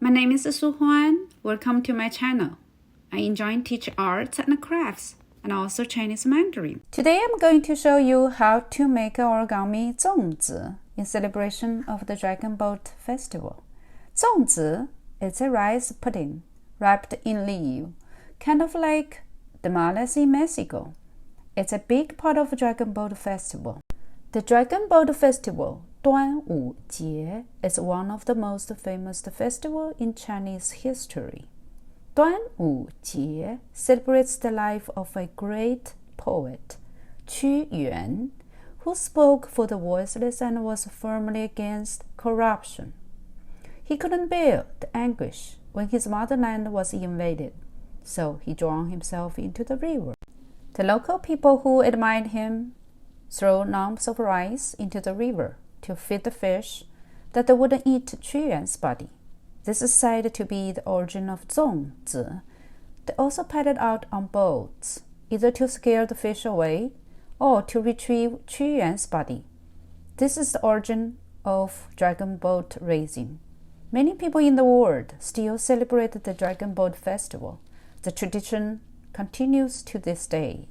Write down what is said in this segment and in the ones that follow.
My name is Suhuan. Welcome to my channel. I enjoy teaching arts and crafts and also Chinese Mandarin. Today I'm going to show you how to make origami Zongzi in celebration of the Dragon Boat Festival. Zongzi is a rice pudding wrapped in leaf, kind of like tamales in Mexico. It's a big part of Dragon Boat Festival. The Dragon Boat Festival, 端午节, is one of the most famous festivals in Chinese history. 端午节 celebrates the life of a great poet, Qu Yuan, who spoke for the voiceless and was firmly against corruption. He couldn't bear the anguish when his motherland was invaded, so he drowned himself into the river. The local people who admired him threw lumps of rice into the river to feed the fish that wouldn't eat Qu Yuan's body. This is said to be the origin of Zongzi. They also paddled out on boats, either to scare the fish away or to retrieve Qu Yuan's body. This is the origin of dragon boat racing. Many people in the world still celebrate the Dragon Boat Festival. The tradition continues to this day.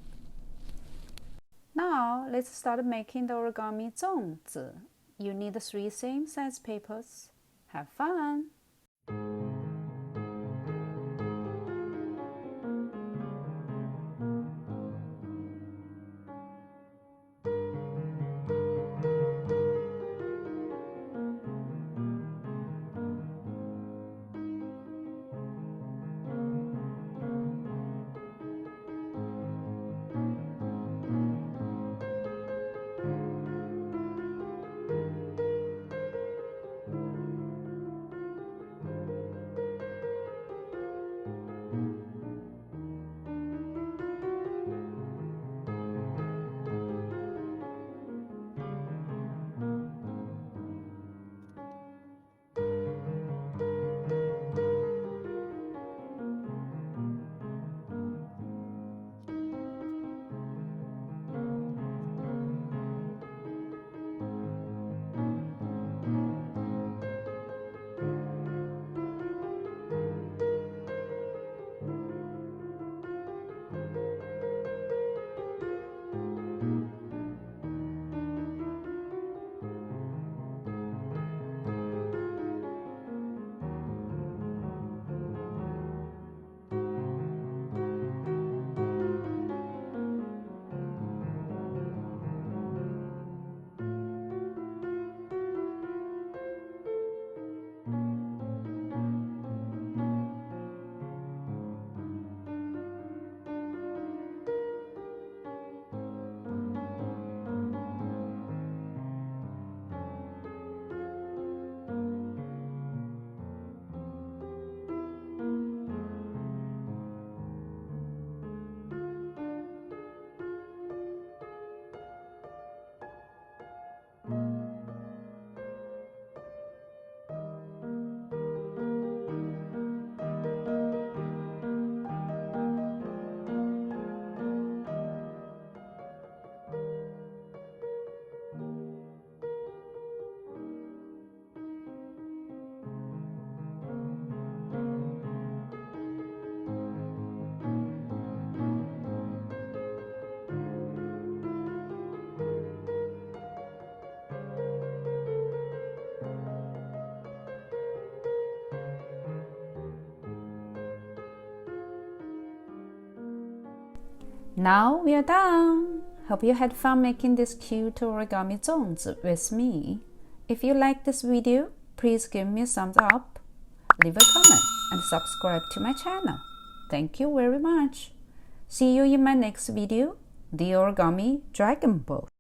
Now, let's start making the origami Zongzi. You need 3 same-size papers. Have fun! Now we are done! Hope you had fun making this cute origami Zongzi with me. If you like this video, please give me a thumbs up, leave a comment, and subscribe to my channel. Thank you very much. See you in my next video, the origami dragon boat.